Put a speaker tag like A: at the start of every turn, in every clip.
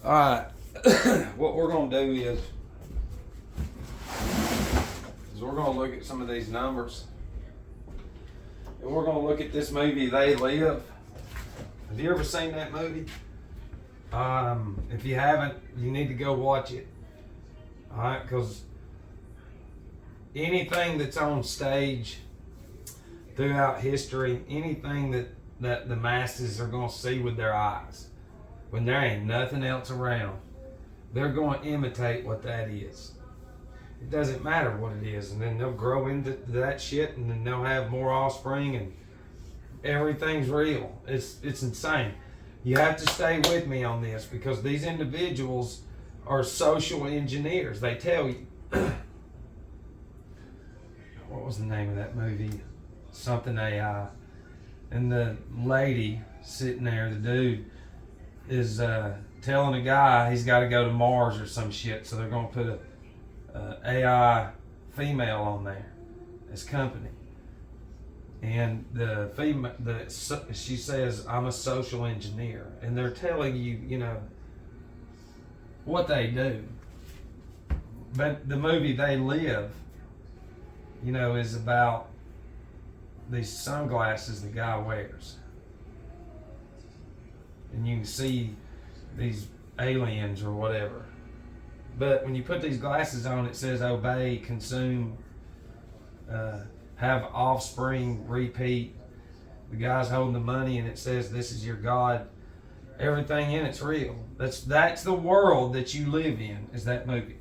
A: Alright, what we're going to do is we're going to look at some of these numbers. And we're going to look at this movie, They Live. Have you ever seen that movie? If you haven't, you need to go watch it. Alright, because anything that's on stage throughout history, anything that the masses are going to see with their eyes, when there ain't nothing else around, they're going to imitate what that is. It doesn't matter what it is, and then they'll grow into that shit, and then they'll have more offspring, and everything's real. It's insane. You have to stay with me on this, because these individuals are social engineers. They tell you, what was the name of that movie? Something AI. And the lady sitting there, the dude, is telling a guy he's got to go to Mars or some shit, so they're going to put a AI female on there as company. And the female, she says, "I'm a social engineer," and they're telling you, you know, what they do. But the movie They Live, you know, is about these sunglasses the guy wears. And you can see these aliens or whatever. But when you put these glasses on, it says obey, consume, have offspring, repeat. The guy's holding the money and it says this is your God. Everything in it's real. That's the world that you live in, is that movie.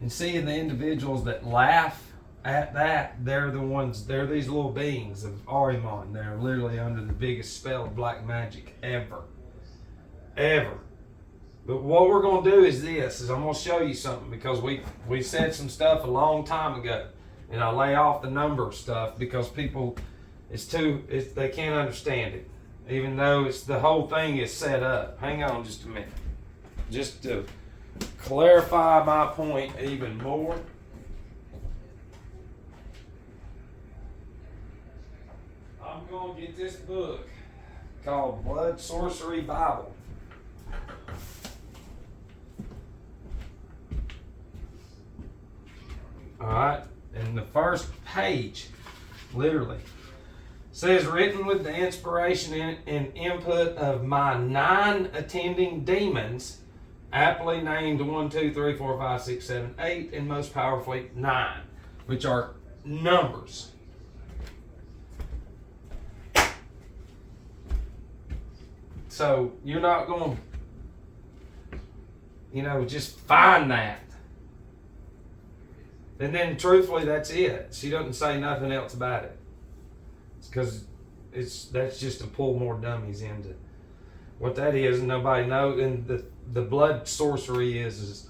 A: And seeing the individuals that laugh at that, they're these little beings of Ahriman. They're literally under the biggest spell of black magic ever. But what we're going to do is I'm going to show you something, because we said some stuff a long time ago, and I lay off the number stuff because people, they can't understand it, even though the whole thing is set up. Hang on just a minute, just to clarify my point even more. I'm going to get this book called Blood Sorcery Bible. Alright, and the first page, literally, says, written with the inspiration and input of my 9 attending demons, aptly named 1, 2, 3, 4, 5, 6, 7, 8, and most powerfully 9, which are numbers. So you're not going to, just find that. And then truthfully, that's it. She doesn't say nothing else about it. It's because that's just to pull more dummies into what that is, and nobody knows. And the blood sorcery is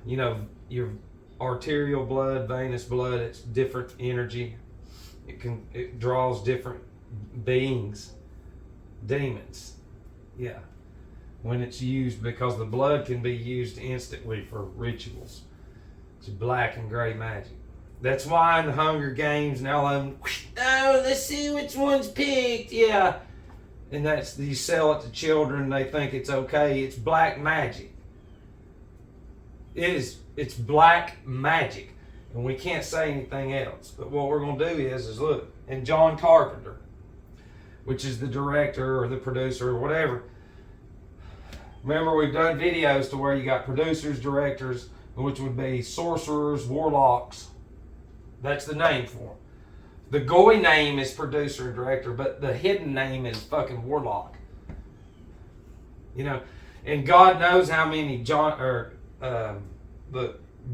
A: your arterial blood, venous blood. It's different energy. It draws different beings, demons. Yeah, when it's used, because the blood can be used instantly for rituals. It's black and gray magic. That's why in the Hunger Games and all of them, oh, let's see which one's picked. Yeah. And you sell it to children, they think it's okay. It's black magic. It's black magic. And we can't say anything else. But what we're going to do is look. And John Carpenter, which is the director or the producer or whatever. Remember, we've done videos to where you got producers, directors, which would be sorcerers, warlocks. That's the name for them. The goy name is producer and director, but the hidden name is fucking warlock. And God knows how many the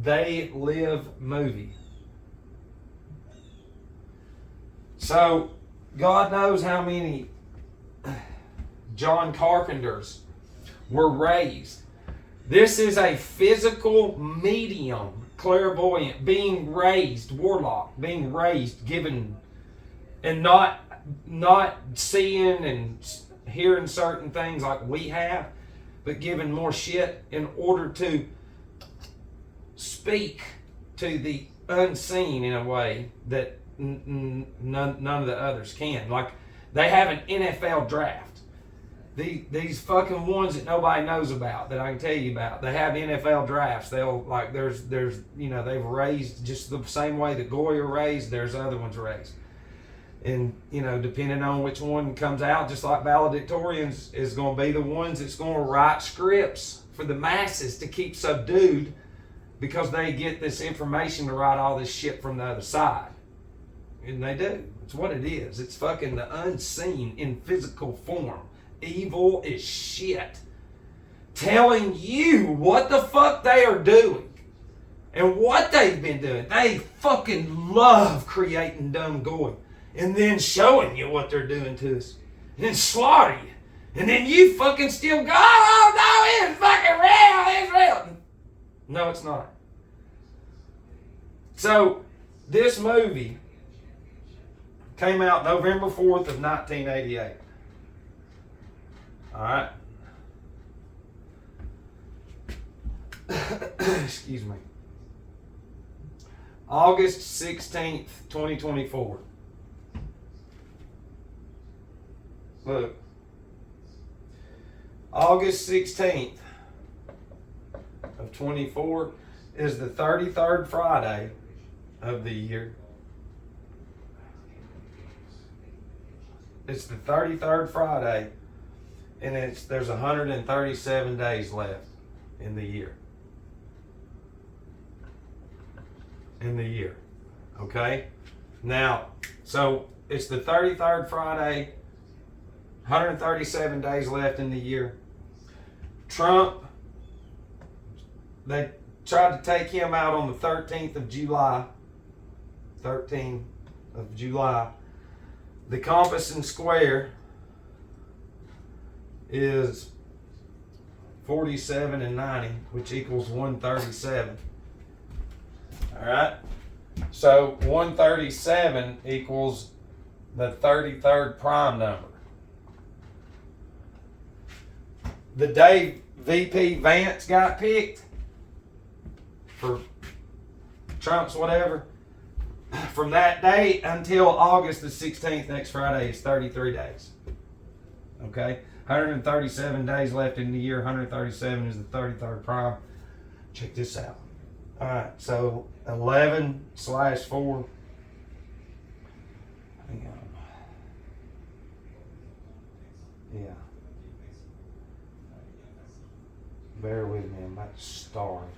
A: They Live movie. So God knows how many John Carpenters were raised. This is a physical medium, clairvoyant, being raised, warlock, being raised, given, and not seeing and hearing certain things like we have, but given more shit in order to speak to the unseen in a way that none of the others can. Like, they have an NFL draft. these fucking ones that nobody knows about, that I can tell you about, they have NFL drafts. They'll like there's they've raised just the same way that Goya raised. There's other ones raised, and depending on which one comes out, just like valedictorians is going to be the ones that's going to write scripts for the masses to keep subdued, because they get this information to write all this shit from the other side, and they do. It's what it is. It's fucking the unseen in physical form. Evil as shit, telling you what the fuck they are doing and what they've been doing. They fucking love creating dumb goy and then showing you what they're doing to us and then slaughter you, and then you fucking still go, oh no, it's fucking real, it's real. No, it's not. So this movie came out November 4th of 1988. All right. Excuse me. August 16th, 2024. Look. August 16th of 24 is the 33rd Friday of the year. It's the 33rd Friday. And there's 137 days left in the year. Okay? Now, so it's the 33rd Friday, 137 days left in the year. Trump, they tried to take him out on the 13th of July. 13th of July. The compass and square is 47 and 90, which equals 137. All right. So 137 equals the 33rd prime number. The day VP Vance got picked for Trump's whatever, from that date until August the 16th, next Friday, is 33 days. Okay? 137 days left in the year. 137 is the 33rd prime. Check this out. All right, so 11/4. Hang on. Yeah. Bear with me. I'm about to starve.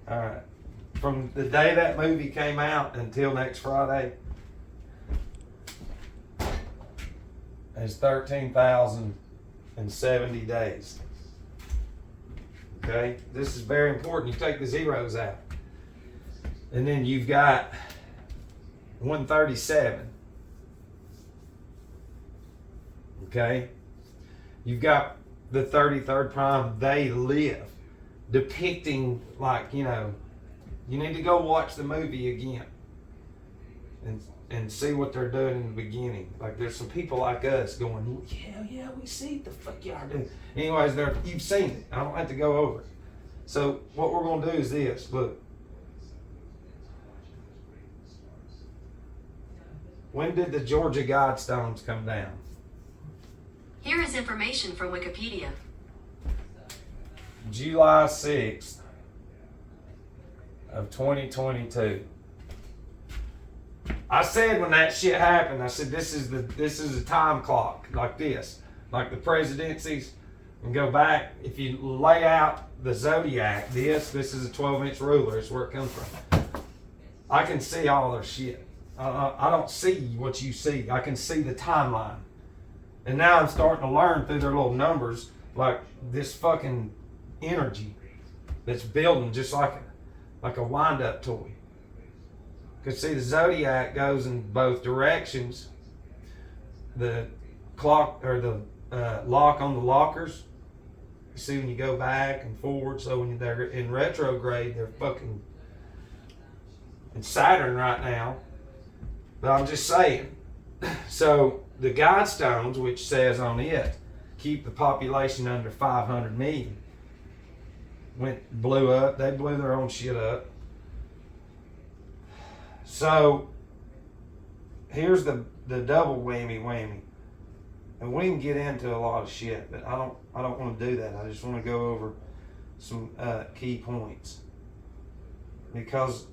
A: All right. From the day that movie came out until next Friday, is 13,070 days. Okay? This is very important. You take the zeros out. And then you've got 137. Okay? You've got the 33rd prime, they live, depicting, like, you need to go watch the movie again and see what they're doing in the beginning. Like, there's some people like us going, yeah, we see the fuck y'all do. Anyways, you've seen it. I don't have to go over it. So what we're going to do is this. Look. When did the Georgia Guidestones come down?
B: Here is information from Wikipedia.
A: July 6th of 2022. I said when that shit happened, I said this is a time clock like this, like the presidencies, and go back. If you lay out the zodiac, this is a 12-inch ruler. It's where it comes from. I can see all their shit. I don't see what you see. I can see the timeline, and now I'm starting to learn through their little numbers, like this fucking energy that's building just like a wind-up toy. Because see, the zodiac goes in both directions. The clock, or the lock on the lockers, you see when you go back and forward. So when they're in retrograde, they're fucking in Saturn right now. But I'm just saying. So the Guidestones, which says on it, keep the population under 500 million. blew up. They blew their own shit up. So here's the double whammy. And we can get into a lot of shit, but I don't want to do that. I just want to go over some key points. Because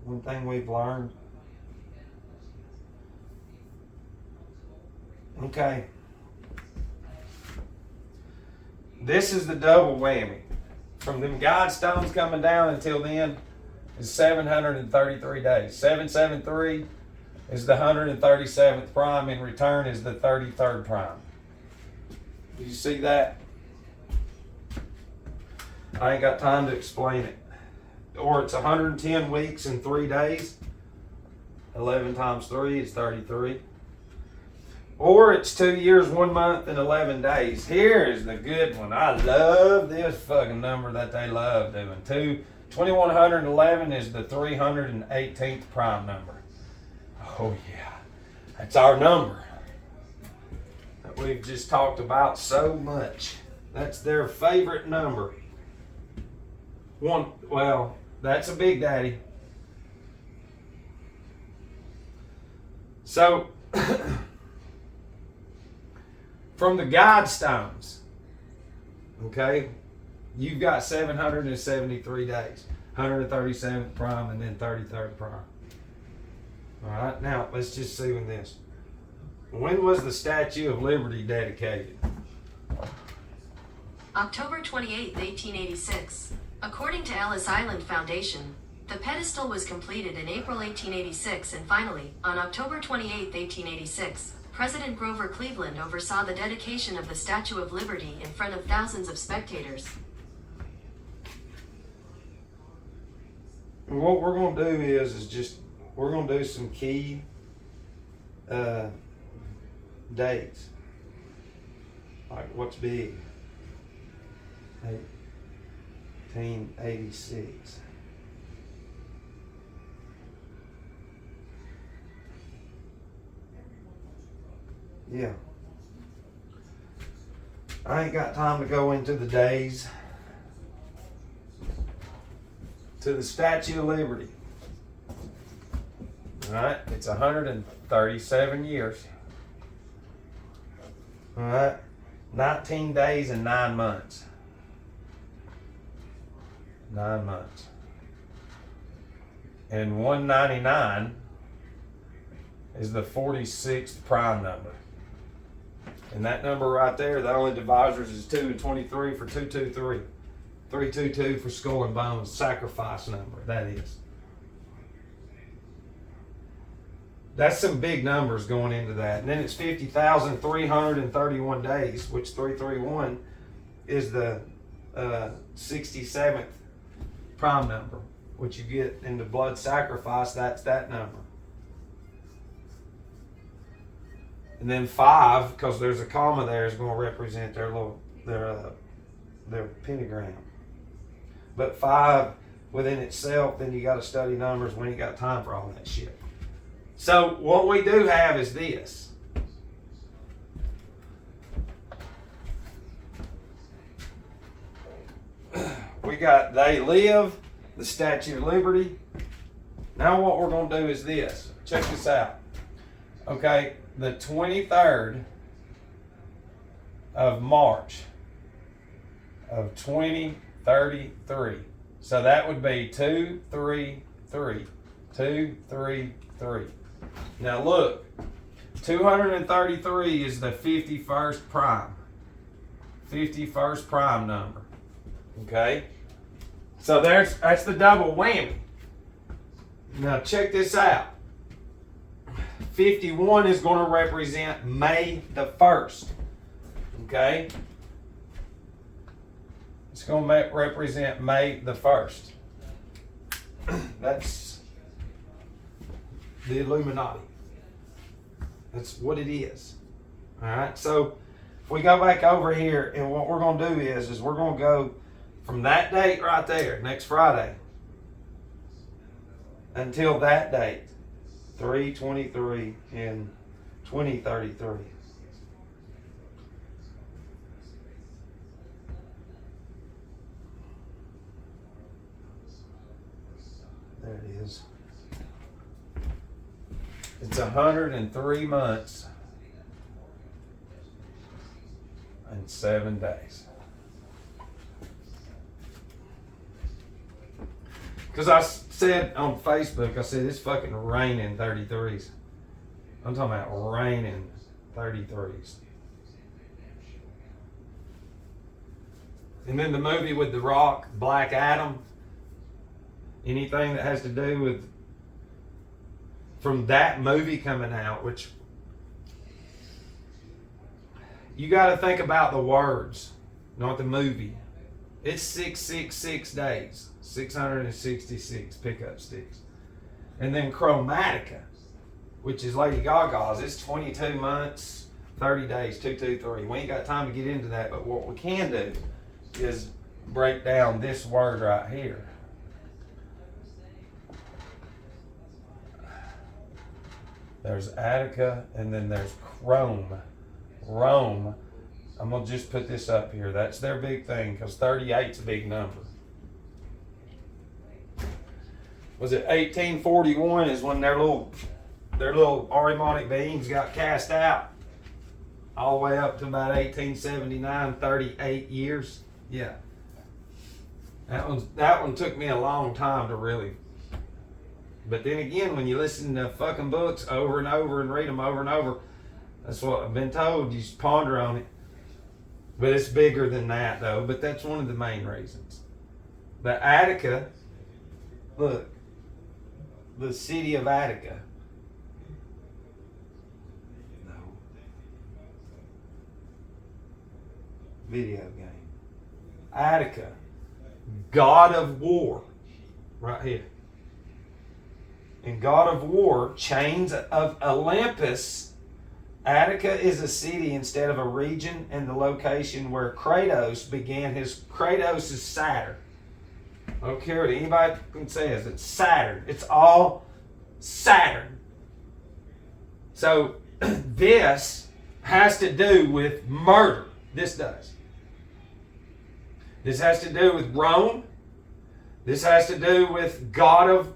A: one thing we've learned. Okay. This is the double whammy. From them Guidestones coming down until then is 733 days. 773 is the 137th prime. In return is the 33rd prime. Do you see that? I ain't got time to explain it. Or it's 110 weeks and 3 days. 11 times 3 is 33. Or it's 2 years, 1 month, and 11 days. Here is the good one. I love this fucking number that they love doing. 2111 is the 318th prime number. Oh yeah, that's our number that we've just talked about so much. That's their favorite number. Well, that's a big daddy. So, from the Guidestones, okay, you've got 773 days, 137th prime and then 33rd prime. All right, now let's just see when this. When was the Statue of Liberty dedicated?
B: October 28, 1886. According to Ellis Island Foundation, the pedestal was completed in April 1886, and finally, on October 28, 1886, President Grover Cleveland oversaw the dedication of the Statue of Liberty in front of thousands of spectators.
A: And what we're going to do is we're going to do some key dates. Like what's big? 1886. Yeah. I ain't got time to go into the days. To the Statue of Liberty. Alright, it's 137 years. Alright, 19 days and 9 months. 9 months. And 199 is the 46th prime number. And that number right there, the only divisors is 2 and 23 for 223. 322 for skull and bones, sacrifice number, that is. That's some big numbers going into that. And then it's 50,331 days, which 331 is the 67th prime number, which you get in the blood sacrifice, that's that number. And then 5, because there's a comma there, is going to represent their pentagram. But 5 within itself, then you got to study numbers. We ain't got time for all that shit. So what we do have is this. We got they live, the Statue of Liberty. Now what we're going to do is this. Check this out. Okay, the 23rd of March of 2033. So that would be 233. 233. Now look, 233 is the 51st prime. 51st prime number. Okay? So that's the double whammy. Now check this out. 51 is going to represent May the 1st. Okay? It's going to represent May the 1st. That's the Illuminati. That's what it is. Alright, so if we go back over here, and what we're going to do is we're going to go from that date right there, next Friday, until that date, 3/23 in 2033. There it is. It's 103 months and 7 days. Because I said on Facebook, I said it's fucking raining 33s. I'm talking about raining 33s. And then the movie with The Rock, Black Adam, anything that has to do with, from that movie coming out, which you got to think about the words, not the movie. It's 666 days, 666 pickup sticks. And then Chromatica, which is Lady Gaga's, it's 22 months, 30 days, 223. We ain't got time to get into that, but what we can do is break down this word right here. There's Attica, and then there's Chrome. Rome. I'm going to just put this up here. That's their big thing, because 38's a big number. Was it 1841 is when their little Ahrimanic beams got cast out? All the way up to about 1879, 38 years. Yeah. That one took me a long time to really. But then again, when you listen to fucking books over and over and read them over and over, that's what I've been told. You just ponder on it. But it's bigger than that, though. But that's one of the main reasons. The Attica, look, the city of Attica. No. Video game. Attica, god of war, right here. In God of War, Chains of Olympus, Attica is a city instead of a region, and the location where Kratos began his. Kratos is Saturn. I don't care what anybody says. It's Saturn. It's all Saturn. So this has to do with murder. This does. This has to do with Rome. This has to do with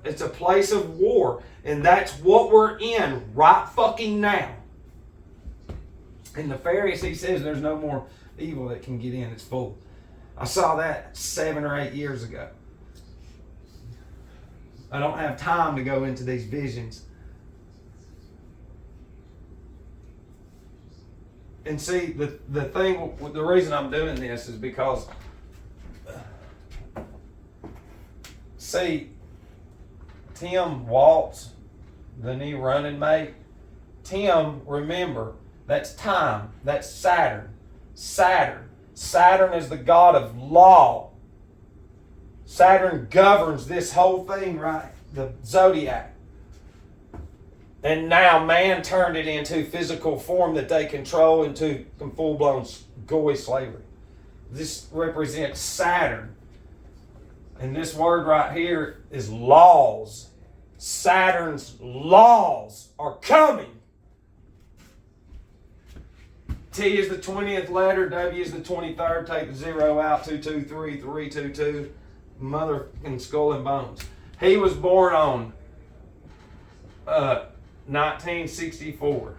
A: it's a place of war. And that's what we're in right fucking now. And the Pharisee says there's no more evil that can get in. It's full. I saw that 7 or 8 years ago. I don't have time to go into these visions. And see, the reason I'm doing this is because, see, Tim Waltz, the new running mate, Tim, remember, that's time. That's Saturn. Saturn is the god of law. Saturn governs this whole thing, right? The zodiac. And now man turned it into physical form that they control into full-blown goy slavery. This represents Saturn. And this word right here is laws. Saturn's laws are coming. T is the 20th letter. W is the 23rd. Take the 0 out. 223, 322. Motherfucking skull and bones. He was born on 1964.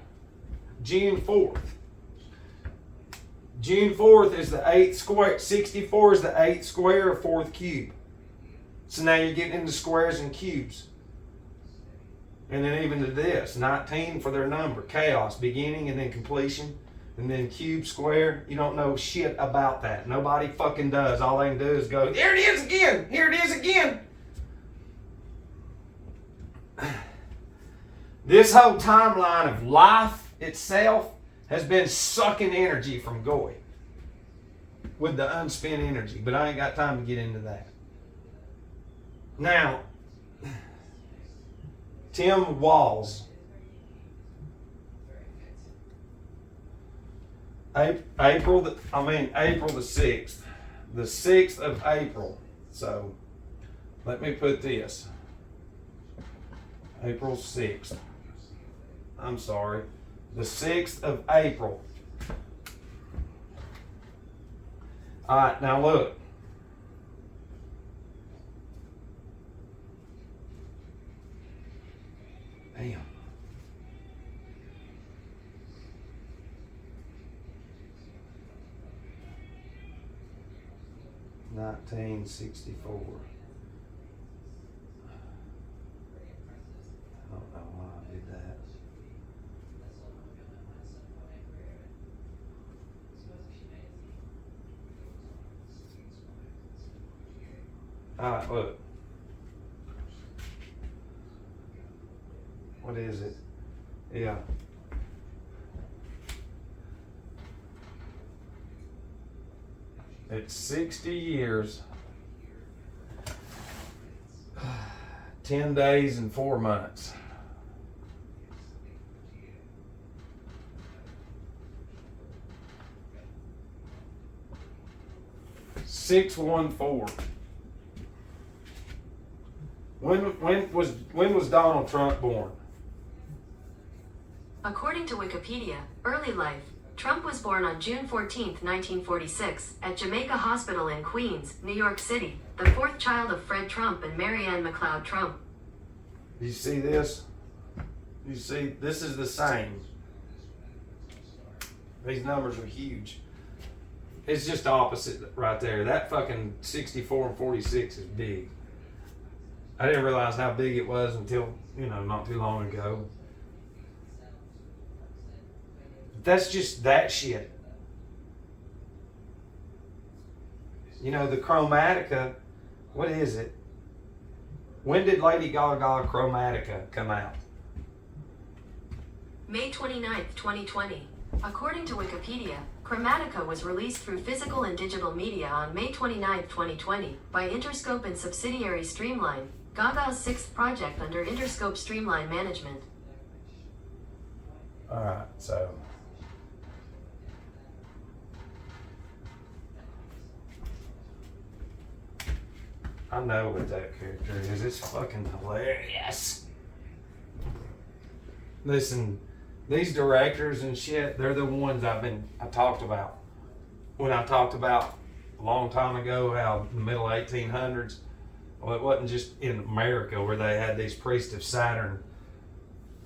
A: June 4th. June 4th is the 8th square. 64 is the 8th square of 4th cube. So now you're getting into squares and cubes. And then even to this. 19 for their number. Chaos. Beginning and then completion. And then cube, square. You don't know shit about that. Nobody fucking does. All they can do is go, there it is again. Here it is again. This whole timeline of life itself has been sucking energy from Goy with the unspent energy, but I ain't got time to get into that. Now, Tim Walls, April the 6th, the 6th of April. So let me put this. April 6th. I'm sorry. The 6th of April. All right, now look. 1964. I don't know why I did that. Alright, look. What is it? Yeah. It's 60 years, 10 days, and 4 months. $614. When was Donald Trump born?
B: According to Wikipedia, early life. Trump was born on June 14, 1946, at Jamaica Hospital in Queens, New York City, the fourth child of Fred Trump and Mary Ann McLeod Trump.
A: You see this? You see, this is the same. These numbers are huge. It's just opposite right there. That fucking 64 and 46 is big. I didn't realize how big it was until, not too long ago. That's just that shit. The Chromatica, what is it? When did Lady Gaga Chromatica come out?
B: May 29, 2020. According to Wikipedia, Chromatica was released through physical and digital media on May 29, 2020, by Interscope and subsidiary Streamline, Gaga's sixth project under Interscope Streamline management.
A: Alright, so... I know what that character is. It's fucking hilarious. Listen, these directors and shit, they're the ones I talked about. When I talked about a long time ago how the middle 1800s, well, it wasn't just in America where they had these priests of Saturn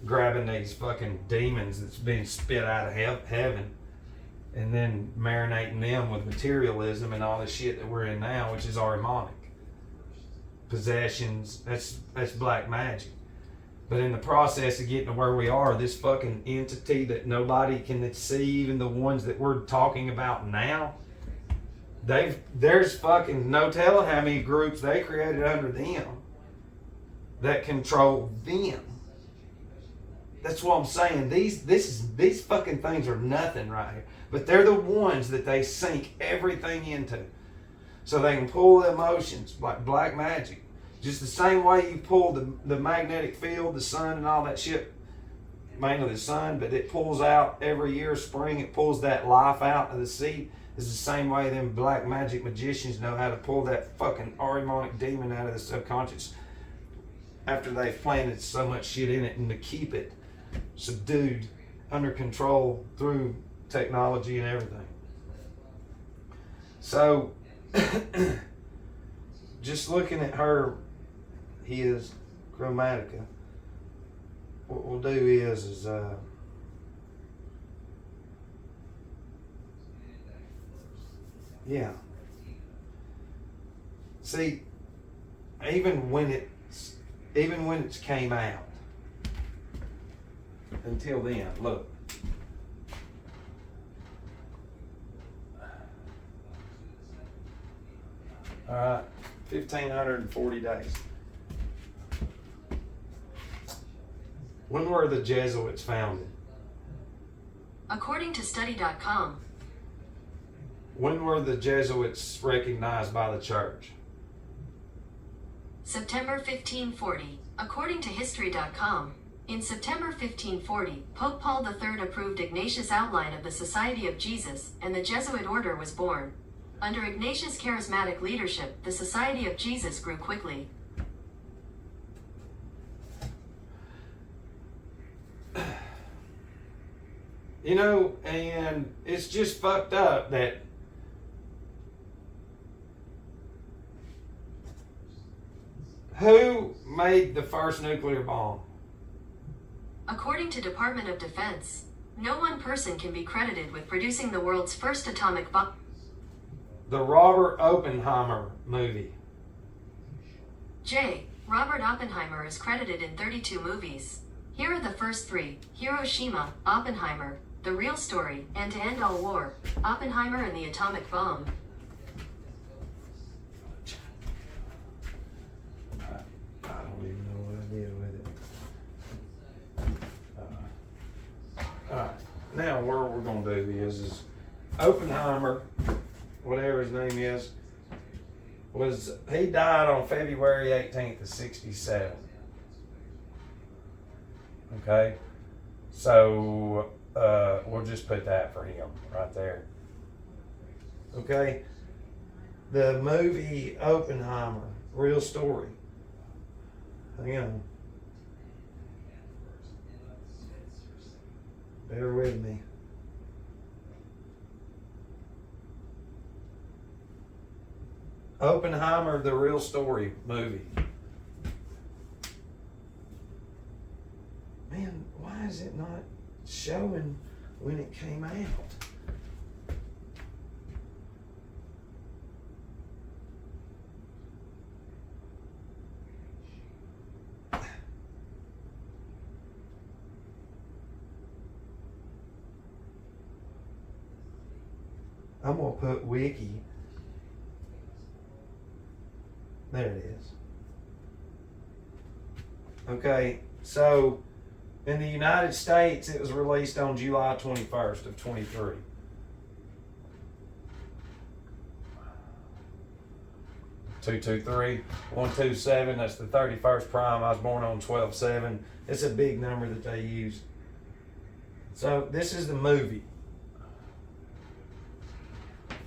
A: grabbing these fucking demons that's being spit out of heaven and then marinating them with materialism and all this shit that we're in now, which is Ahrimanic. Possessions, that's black magic. But in the process of getting to where we are, this fucking entity that nobody can see, even the ones that we're talking about now, there's fucking no telling how many groups they created under them that control them. That's what I'm saying. These fucking things are nothing right here. But they're the ones that they sink everything into. So they can pull the emotions like black magic. Just the same way you pull the magnetic field, the sun and all that shit, mainly the sun, but it pulls out every year, spring, it pulls that life out of the seed. It's the same way them black magic magicians know how to pull that fucking Ahrimanic demon out of the subconscious after they've planted so much shit in it, and to keep it subdued, under control through technology and everything. So, just looking at his Chromatica, what we'll do is yeah. See, even when it's came out, until then, look. All right, 1,540 days. When were the Jesuits founded?
B: According to study.com,
A: when were the Jesuits recognized by the church?
B: September 1540. According to history.com, in September 1540, Pope Paul III approved Ignatius' outline of the Society of Jesus, and the Jesuit order was born. Under Ignatius' charismatic leadership, the Society of Jesus grew quickly.
A: And it's just fucked up that who made the first nuclear bomb?
B: According to Department of Defense, no one person can be credited with producing the world's first atomic bomb.
A: The Robert Oppenheimer movie.
B: J. Robert Oppenheimer is credited in 32 movies. Here are the first three: Hiroshima, Oppenheimer, The Real Story, and To End All War, Oppenheimer and the Atomic Bomb.
A: I don't even know what I did with it. Alright, now what we're going to do is Oppenheimer, whatever his name is, he died on February 18th of 67. Okay? So, we'll just put that for him right there. Okay? The movie Oppenheimer, Real Story. Hang on. Bear with me. Oppenheimer, The Real Story movie. Man, why is it not showing when it came out? I'm going to put Wiki. There it is. Okay, so in the United States, it was released on July 21st of 23. Two two three 127. That's the 31st prime. I was born on 12/7. It's a big number that they use. So this is the movie.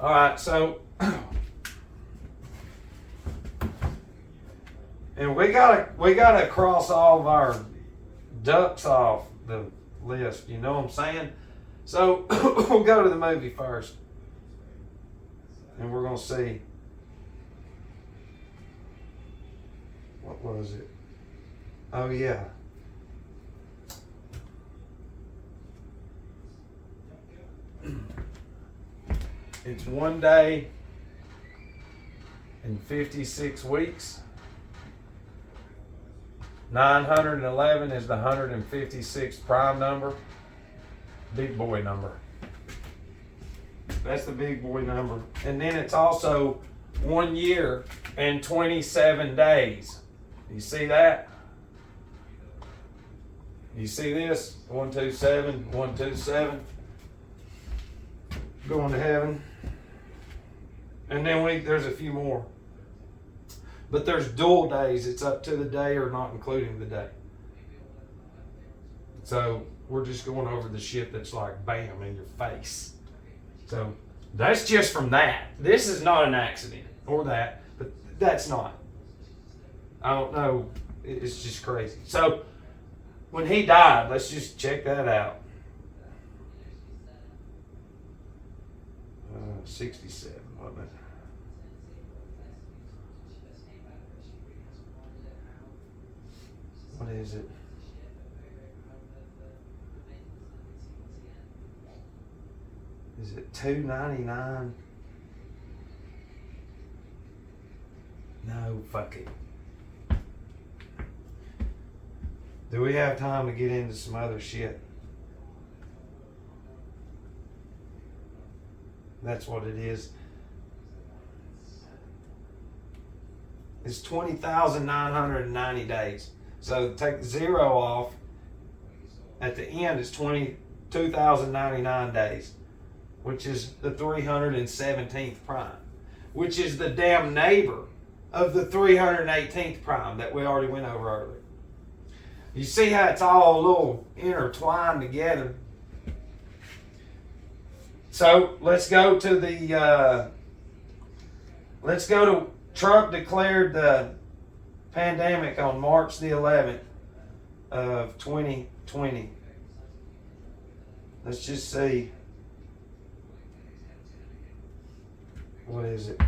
A: All right, so and we gotta cross all of our ducks off the list. You know what I'm saying? So we'll go to the movie first, and we're gonna see what was it. Oh yeah. It's 1 day and 56 weeks. 911 is the 156th prime number. Big boy number. That's the big boy number. And then it's also 1 year and 27 days. You see that? You see this? 127, 127. Going to heaven. And then there's a few more. But there's dual days. It's up to the day or not including the day. So we're just going over the shit that's like bam in your face. So that's just from that. This is not an accident or that, but that's not. I don't know. It's just crazy. So when he died, let's just check that out. 67, wasn't it? What is it? Is it 299? No, fuck it. Do we have time to get into some other shit? That's what it is. It's 20,990 days. So take the zero off. At the end, it's 22,099 days, which is the 317th prime, which is the damn neighbor of the 318th prime that we already went over earlier. You see how it's all a little intertwined together. So let's go to Trump declared the pandemic on March the 11th of 2020. Let's just see. What is it?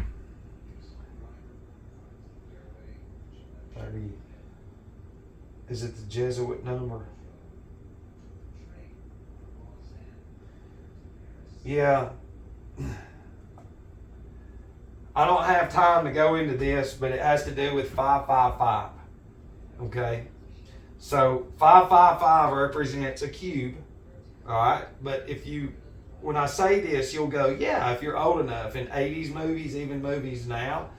A: 30. Is it the Jesuit number? Yeah. I don't have time to go into this, but it has to do with 555. Okay? So 555 represents a cube. Alright? But when I say this, you'll go, yeah, if you're old enough. In 80s movies, even movies now,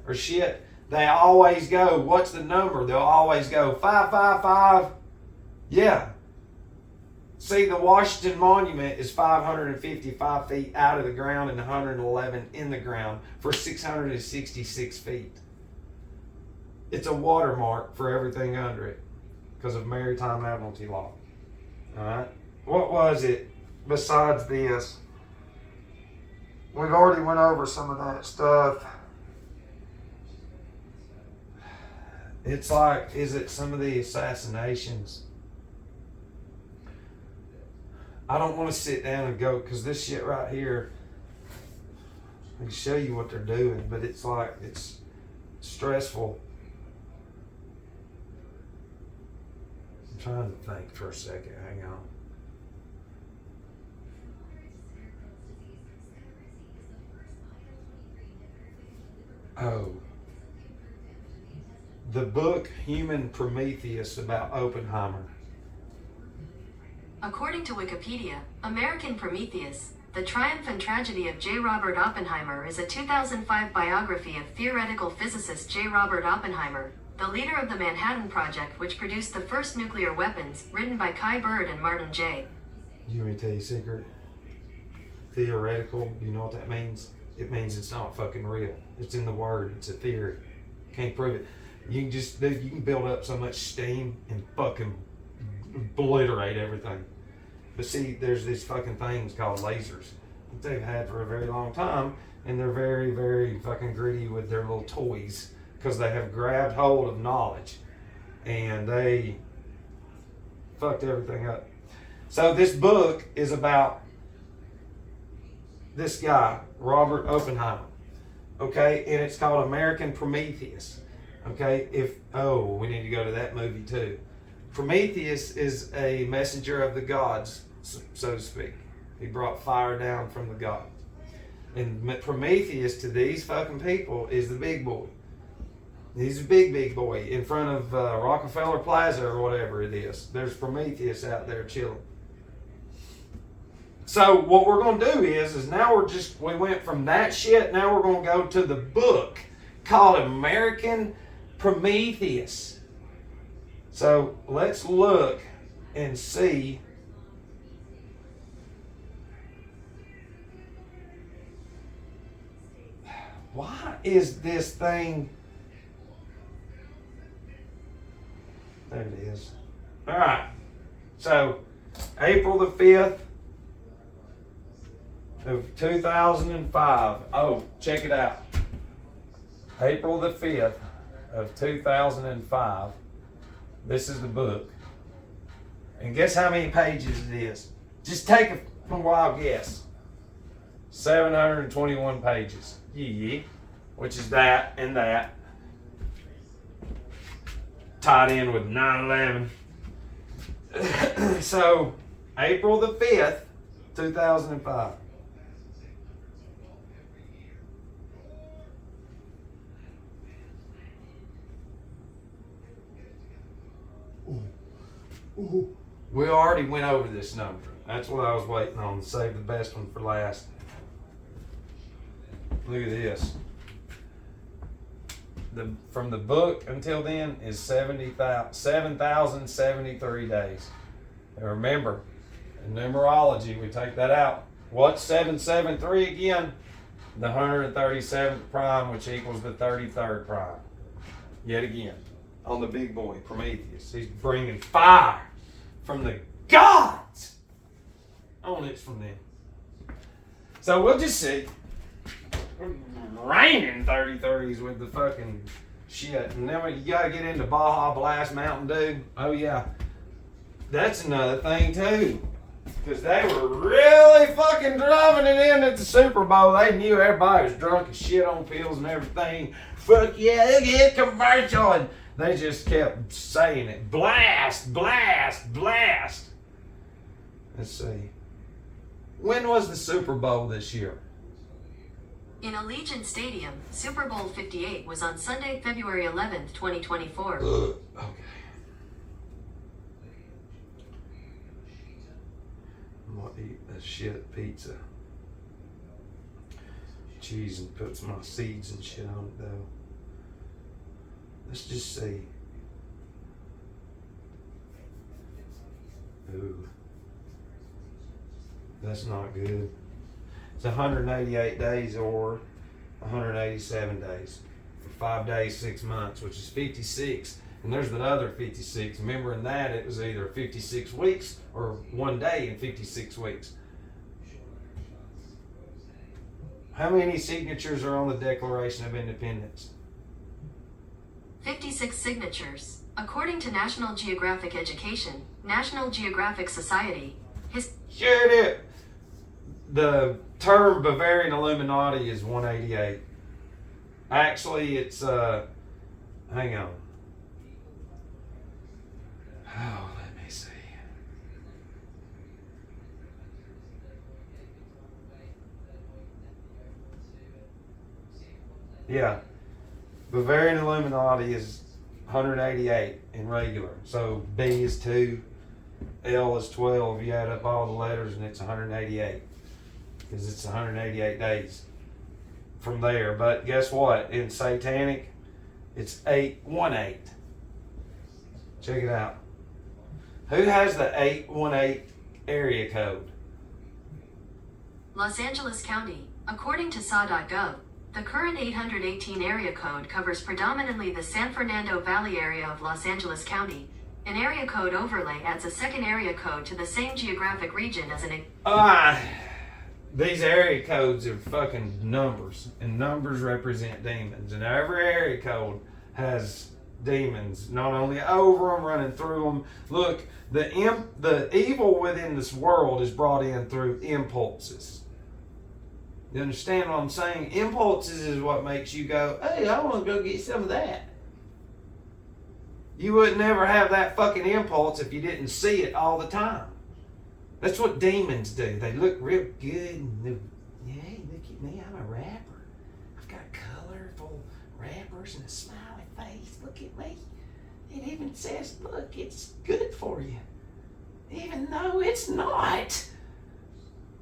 A: or shit, they always go, what's the number? They'll always go, 555. Yeah. See, the Washington Monument is 555 feet out of the ground and 111 in the ground for 666 feet. It's a watermark for everything under it because of maritime admiralty law. All right? What was it besides this? We've already went over some of that stuff. It's like, is it some of the assassinations? I don't want to sit down and go, because this shit right here, I can show you what they're doing, but it's like, it's stressful. I'm trying to think for a second. Hang on. Oh. The book Human Prometheus about Oppenheimer.
B: According to Wikipedia, American Prometheus, The Triumph and Tragedy of J. Robert Oppenheimer is a 2005 biography of theoretical physicist J. Robert Oppenheimer, the leader of the Manhattan Project which produced the first nuclear weapons, written by Kai Bird and Martin J.
A: You want me to tell you a secret? Theoretical, you know what that means? It means it's not fucking real. It's in the word, it's a theory. Can't prove it. You can build up so much steam and fucking obliterate everything. But see, there's these fucking things called lasers that they've had for a very long time, and they're very, very fucking greedy with their little toys because they have grabbed hold of knowledge and they fucked everything up. So this book is about this guy, Robert Oppenheimer, okay, and it's called American Prometheus, okay. We need to go to that movie too. Prometheus is a messenger of the gods, so to speak. He brought fire down from the gods. And Prometheus to these fucking people is the big boy. He's a big boy in front of Rockefeller Plaza or whatever it is. There's Prometheus out there chilling. So what we're going to do is now we went from that shit, now we're going to go to the book called American Prometheus. So let's look and see why is this thing. There it is. All right. So April the 5th of 2005. Oh, check it out. April the 5th of 2005. This is the book. And guess how many pages it is? Just take a wild guess. 721 pages. Yeah. Which is that and that. Tied in with 9/11. So, April the 5th, 2005. Ooh. We already went over this number. That's what I was waiting on, to save the best one for last. Look at this. From the book until then is 7,073 days. And remember, in numerology, we take that out. What's 773 again? The 137th prime, which equals the 33rd prime. Yet again, on the big boy, Prometheus. He's bringing fire from the gods. Only it's from them. So we'll just see. Raining 33s with the fucking shit. And then you gotta get into Baja Blast Mountain Dew. Oh yeah. That's another thing too. Because they were really fucking driving it in at the Super Bowl. They knew everybody was drunk as shit on pills and everything. Fuck yeah, get commercial. And they just kept saying it. Blast, blast, blast. Let's see. When was the Super Bowl this year?
B: In Allegiant Stadium, Super Bowl 58 was on Sunday, February 11th, 2024.
A: Okay. I'm gonna eat a shit pizza. Cheese and put some seeds and shit on it though. Let's just see. Ooh. That's not good. It's 188 days or 187 days. For 5 days, 6 months, which is 56. And there's the other 56. Remember in that it was either 56 weeks or 1 day in 56 weeks. How many signatures are on the Declaration of Independence?
B: 56 signatures. According to National Geographic Education, National Geographic Society,
A: Shut it! The term Bavarian Illuminati is 188. Actually, it's, hang on. Oh, let me see. Yeah. Bavarian Illuminati is 188 in regular. So B is 2, L is 12. You add up all the letters and it's 188. Because it's 188 days from there. But guess what? In Satanic, it's 818. Check it out. Who has the 818 area code?
B: Los Angeles County. According to SA.gov, the current 818 area code covers predominantly the San Fernando Valley area of Los Angeles County. An area code overlay adds a second area code to the same geographic region as an...
A: These area codes are fucking numbers, and numbers represent demons, and every area code has demons, not only over them, running through them. Look, the evil within this world is brought in through impulses. You understand what I'm saying? Impulses is what makes you go, hey, I want to go get some of that. You would never have that fucking impulse if you didn't see it all the time. That's what demons do. They look real good and hey, look at me, I'm a rapper. I've got colorful rappers and a smiley face. Look at me. It even says, look, it's good for you. Even though it's not.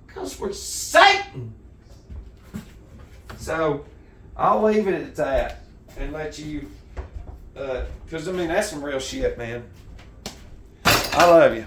A: Because we're Satan. So, I'll leave it at that and let you, because I mean, that's some real shit, man. I love you.